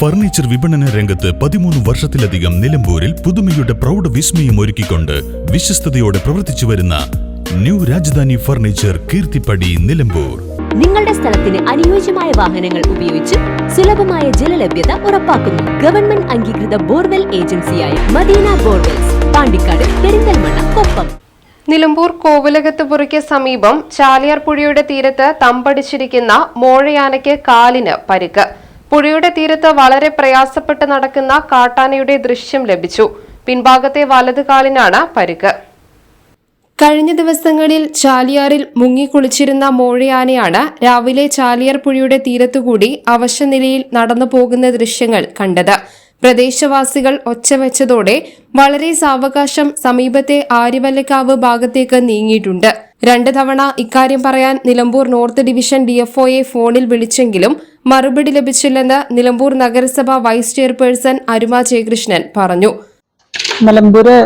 Furniture വിപണന രംഗത്ത് 13 വർഷത്തിലധികം നിലമ്പൂരിൽ പുതുമയുടെ പ്രൗഢ വിസ്മയം ഒരുക്കിക്കൊണ്ട് വിശ്വസ്തയോടെ പ്രവർത്തിച്ചു വരുന്ന ന്യൂ രാജധാനി ഫർണിച്ചർ കീർത്തിപ്പടി നിലമ്പൂർ. നിങ്ങളുടെ സ്ഥലത്തിന് അനുയോജ്യമായ വാഹനങ്ങൾ ഉപയോഗിച്ച് സുലഭമായ ജലലഭ്യത ഉറപ്പാക്കുന്നു. ഗവൺമെന്റ് അംഗീകൃത ബോർവെൽ ഏജൻസിയായ മദീന ബോർവെൽസ്, പാണ്ടിക്കാട്, പെരിന്തൽമണ്ണ, കൊപ്പം. നിലമ്പൂർ കോവിലകത്തുപുറയ്ക്ക് സമീപം ചാലിയാർ പുഴയുടെ തീരത്ത് തമ്പടിച്ചിരിക്കുന്ന മോഴയാനയ്ക്ക് കാലിന് പരിക്ക്. പുഴയുടെ തീരത്ത് വളരെ പ്രയാസപ്പെട്ട് നടക്കുന്ന കാട്ടാനയുടെ ദൃശ്യം ലഭിച്ചു. പിൻഭാഗത്തെ വലത് കാലിനാണ് പരിക്ക്. കഴിഞ്ഞ ദിവസങ്ങളിൽ ചാലിയാറിൽ മുങ്ങിക്കുളിച്ചിരുന്ന മോഴയാനയാണ് രാവിലെ ചാലിയാർ പുഴയുടെ തീരത്തുകൂടി അവശനിലയിൽ നടന്നു പോകുന്ന ദൃശ്യങ്ങൾ കണ്ടത്. പ്രദേശവാസികൾ ഒച്ചവെച്ചതോടെ വളരെ സാവകാശം സമീപത്തെ ആര്യവല്ലക്കാവ് ഭാഗത്തേക്ക് നീങ്ങിയിട്ടുണ്ട്. 2 തവണ ഇക്കാര്യം പറയാൻ നിലമ്പൂർ നോർത്ത് ഡിവിഷൻ ഡിഎഫ്ഒയെ ഫോണിൽ വിളിച്ചെങ്കിലും മറുപടി ലഭിച്ചില്ലെന്ന് നിലമ്പൂർ നഗരസഭ വൈസ് ചെയർപേഴ്സൺ അരുമ ജയകൃഷ്ണൻ പറഞ്ഞു. നിലമ്പൂര്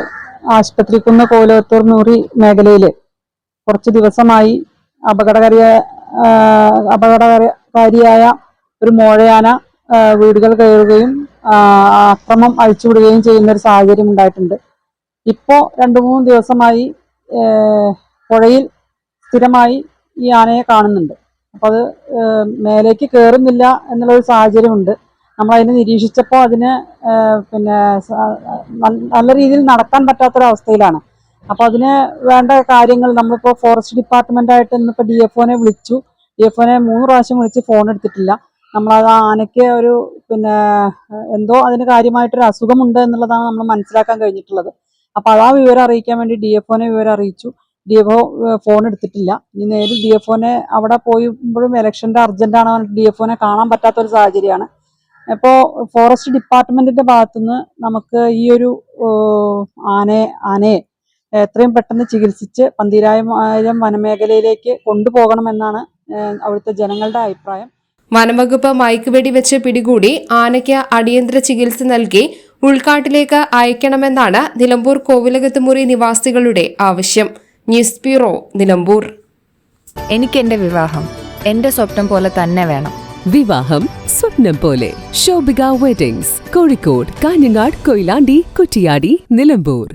ആശുപത്രിക്കുന്ന കോലത്തൂർ നൂറി മേഖലയിൽ കുറച്ച് ദിവസമായി അപകടകാരിയായ ഒരു മോഴയാന വീടുകൾ കയറുകയും അക്രമം അഴിച്ചുവിടുകയും ചെയ്യുന്ന ഒരു സാഹചര്യം ഉണ്ടായിട്ടുണ്ട്. ഇപ്പോൾ 2-3 ദിവസമായി പുഴയിൽ സ്ഥിരമായി ഈ ആനയെ കാണുന്നുണ്ട്. അപ്പോൾ അത് മേലേക്ക് കയറുന്നില്ല എന്നുള്ളൊരു സാഹചര്യമുണ്ട്. നമ്മളതിനെ നിരീക്ഷിച്ചപ്പോൾ അതിന് നല്ല രീതിയിൽ നടക്കാൻ പറ്റാത്തൊരവസ്ഥയിലാണ്. അപ്പോൾ അതിന് വേണ്ട കാര്യങ്ങൾ നമ്മളിപ്പോൾ ഫോറസ്റ്റ് ഡിപ്പാർട്ട്മെൻറ്റായിട്ട് ഇന്നിപ്പോൾ DFOനെ വിളിച്ചു. DFOനെ 3 പ്രാവശ്യം വിളിച്ച് ഫോൺ എടുത്തിട്ടില്ല. നമ്മളത് ആനയ്ക്ക് ഒരു എന്തോ അതിന് കാര്യമായിട്ടൊരു അസുഖമുണ്ട് എന്നുള്ളതാണ് നമ്മൾ മനസ്സിലാക്കാൻ കഴിഞ്ഞിട്ടുള്ളത്. അപ്പോൾ ആ വിവരം അറിയിക്കാൻ വേണ്ടി DFOനെ വിവരം അറിയിച്ചു. DFO ഫോൺ എടുത്തിട്ടില്ല. ഇനി നേരിൽ DFOനെ അവിടെ പോയുമ്പോഴും ഇലക്ഷൻ്റെ അർജൻറ്റാണ് പറഞ്ഞിട്ട് DFOനെ കാണാൻ പറ്റാത്തൊരു സാഹചര്യമാണ്. ഇപ്പോൾ ഫോറസ്റ്റ് ഡിപ്പാർട്ട്മെന്റിന്റെ ഭാഗത്തുനിന്ന് നമുക്ക് ഈ ഒരു ആനയെ എത്രയും പെട്ടെന്ന് ചികിത്സിച്ച് പന്തീരായിരം വനമേഖലയിലേക്ക് കൊണ്ടുപോകണമെന്നാണ് അവിടുത്തെ ജനങ്ങളുടെ അഭിപ്രായം. വനംവകുപ്പ് മയക്കുവെടി വെച്ച് പിടികൂടി ആനയ്ക്ക് അടിയന്തര ചികിത്സ നൽകി ഉൾക്കാട്ടിലേക്ക് അയക്കണമെന്നാണ് നിലമ്പൂർ കോവിലകത്തുമുറി നിവാസികളുടെ ആവശ്യം. News bureau, Nilambur. എനിക്ക് എന്റെ വിവാഹം എന്റെ സ്വപ്നം പോലെ തന്നെ വേണം. വിവാഹം സ്വപ്നം പോലെ. ശോഭിക വെഡിങ്സ്, കോഴിക്കോട്, കാഞ്ഞങ്ങാട്, കൊയിലാണ്ടി, കുറ്റിയാടി, നിലമ്പൂർ.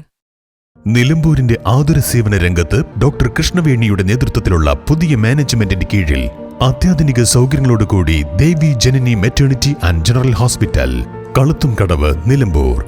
നിലമ്പൂരിന്റെ ആതുര സേവന രംഗത്ത് ഡോക്ടർ കൃഷ്ണവേണിയുടെ നേതൃത്വത്തിലുള്ള പുതിയ മാനേജ്മെന്റിന്റെ കീഴിൽ അത്യാധുനിക സൗകര്യങ്ങളോടുകൂടി Devi Janani maternity and general hospital, Kaluthumkadavu, Nilambur.